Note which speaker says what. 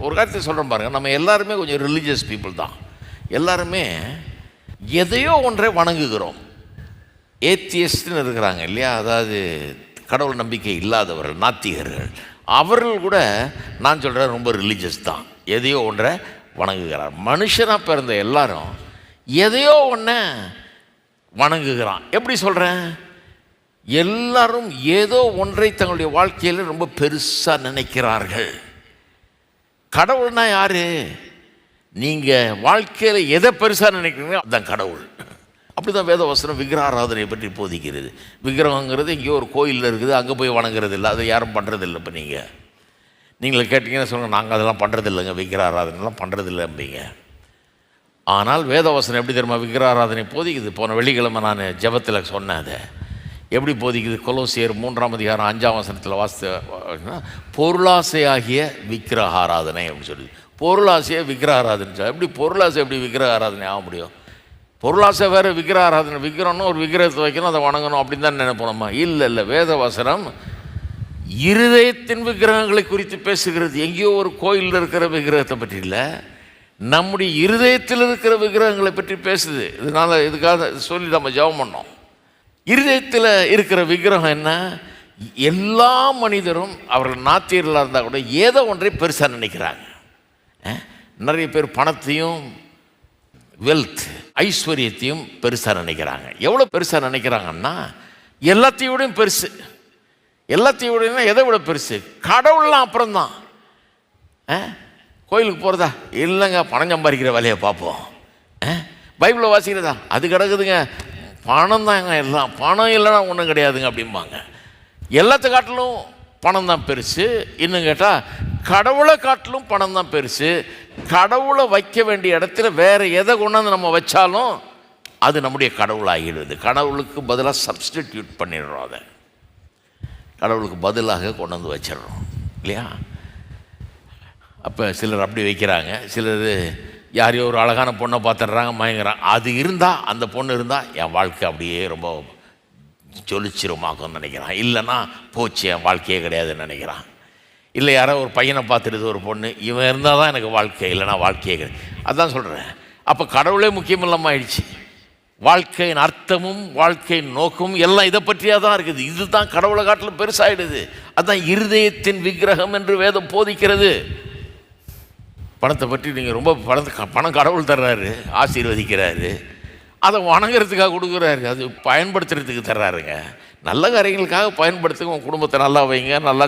Speaker 1: ஒரு காரியத்தை சொல்கிறேன் பாருங்கள், நம்ம எல்லாருமே கொஞ்சம் ரிலீஜியஸ் பீப்புள் தான். எல்லாருமே எதையோ ஒன்றை வணங்குகிறோம். ஏத்தியஸ்ட்னு இருக்கிறாங்க இல்லையா, அதாவது கடவுள் நம்பிக்கை இல்லாதவர்கள், நாத்திகர்கள். அவர்கள் கூட நான் சொல்கிறேன் ரொம்ப ரிலீஜியஸ் தான், எதையோ ஒன்றை வணங்குகிறார். மனுஷனாக பிறந்த எல்லாரும் எதையோ ஒன்றை வணங்குகிறான். எப்படி சொல்கிறேன்? எல்லாரும் ஏதோ ஒன்றை தங்களுடைய வாழ்க்கையில் ரொம்ப பெருசாக நினைக்கிறார்கள். கடவுள்னா யாரு? நீங்கள் வாழ்க்கையில் எதை பெருசாக நினைக்கிறீங்களோ அதுதான் கடவுள். அப்படி தான் வேதவசனம் விக்கிரக ஆராதனை பற்றி போதிக்கிறது. விக்கிரகங்கிறது எங்கேயோ ஒரு கோயிலில் இருக்குது, அங்கே போய் வணங்குறது இல்லை, அதை யாரும் பண்ணுறதில்லை. இப்போ நீங்களை கேட்டிங்கன்னா சொல்லுங்கள், நாங்கள் அதெல்லாம் பண்ணுறதில்லைங்க, விக்கிரக ஆராதனைலாம் பண்ணுறதில்லைம்பீங்க. ஆனால் வேதவசனம் எப்படி தெரியுமா விக்கிரக ஆராதனை போதிக்குது? போன வெள்ளிக்கிழமை நான் ஜெபத்தில் சொன்னேன். அதை எப்படி போதிக்குது? கொலோசியர் 3:5 வாசித்த பொருளாசையாகிய விக்கிரக ஆராதனை அப்படின்னு சொல்லி. பொருளாசையாக விக்கிரக ஆராதனை. எப்படி பொருளாசை எப்படி விக்கிரக ஆராதனை ஆக முடியும்? பொருளாசை வேறு, விக்கிரக ஆராதனை. விக்கிரம்னு ஒரு விக்கிரகத்தை வைக்கணும், அதை வணங்கணும் அப்படின்னு தான் நினைப்போமா? இல்லை, வேதவசனம் இருதயத்தின் விக்கிரகங்களை குறித்து பேசுகிறது. எங்கேயோ ஒரு கோயிலில் இருக்கிற விக்கிரகத்தை பற்றி இல்லை, நம்முடைய இருதயத்தில் இருக்கிற விக்கிரகங்களை பற்றி பேசுது. இதுக்காக சொல்லி நம்ம ஜெபம் பண்ணோம். இருதயத்தில் இருக்கிற விக்கிரகம் என்ன? எல்லா மனிதரும் அவர்கள் நாத்தியர்களாக இருந்தால் கூட ஏதோ ஒன்றை பெருசாக நினைக்கிறாங்க. நிறைய பேர் பணத்தையும் வெல்த் ஐஸ்வர்யத்தையும் பெருசாக நினைக்கிறாங்க. எவ்வளோ பெருசாக நினைக்கிறாங்கன்னா எல்லாத்தையோடையும் பெருசு. எல்லாத்தையோடையும் எதை விட பெருசு? கடவுள்லாம் அப்புறம்தான். கோயிலுக்கு போகிறதா? இல்லைங்க, பணம் சம்பாதிக்கிற வேலையை பார்ப்போம். பைபிளை வாசிக்கிறதா? அது கிடக்குதுங்க, பணம் தாங்க எல்லாம், பணம் இல்லைன்னா ஒன்றும் கிடையாதுங்க அப்படிம்பாங்க. எல்லாத்த காட்டிலும் பணம் தான் பெருசு. இன்னும் கேட்டால் கடவுளை காட்டிலும் பணம் தான் பெருசு. கடவுளை வைக்க வேண்டிய இடத்துல வேறு எதை கொண்டாந்து நம்ம வச்சாலும் அது நம்முடைய கடவுளாகிடுது. கடவுளுக்கு பதிலாக சப்ஸ்டிடியூட் பண்ணிடுறோம், அதை கடவுளுக்கு பதிலாக கொண்டு வந்து வச்சிடுறோம் இல்லையா? அப்போ சிலர் அப்படி வைக்கிறாங்க. சிலர் யாரையோ ஒரு அழகான பொண்ணை பார்த்துடுறாங்க, மயங்குறாங்க. அது இருந்தால், அந்த பொண்ணு இருந்தால் என் வாழ்க்கை அப்படியே ரொம்ப ஜொலிச்சிருமாக்கும்னு நினைக்கிறான். இல்லைன்னா போச்சு, என் வாழ்க்கையே கிடையாதுன்னு நினைக்கிறான். இல்லை யாரோ ஒரு பையனை பார்த்துடுது ஒரு பொண்ணு, இவன் இருந்தால் தான் எனக்கு வாழ்க்கை, இல்லைனா வாழ்க்கையே கிடையாது. அதுதான் சொல்கிறேன். அப்போ கடவுளே முக்கியம் இல்லாமல் ஆயிடுச்சு. வாழ்க்கையின் அர்த்தமும் வாழ்க்கையின் நோக்கமும் எல்லாம் இதை பற்றியாக தான் இருக்குது. இதுதான் கடவுளை காட்டிலும் பெருசாகிடுது. அதுதான் இருதயத்தின் விக்கிரகம் என்று வேதம் போதிக்கிறது. பணத்தை பற்றி நீங்கள் ரொம்ப பணம் கடவுள் தர்றாரு, ஆசீர்வதிக்கிறாரு, அதை வணங்குறதுக்காக கொடுக்குறாரு, அது பயன்படுத்துறதுக்கு தர்றாருங்க. நல்ல காரியங்களுக்காக பயன்படுத்துங்க. உங்கள் குடும்பத்தை நல்லா வைங்க, நல்லா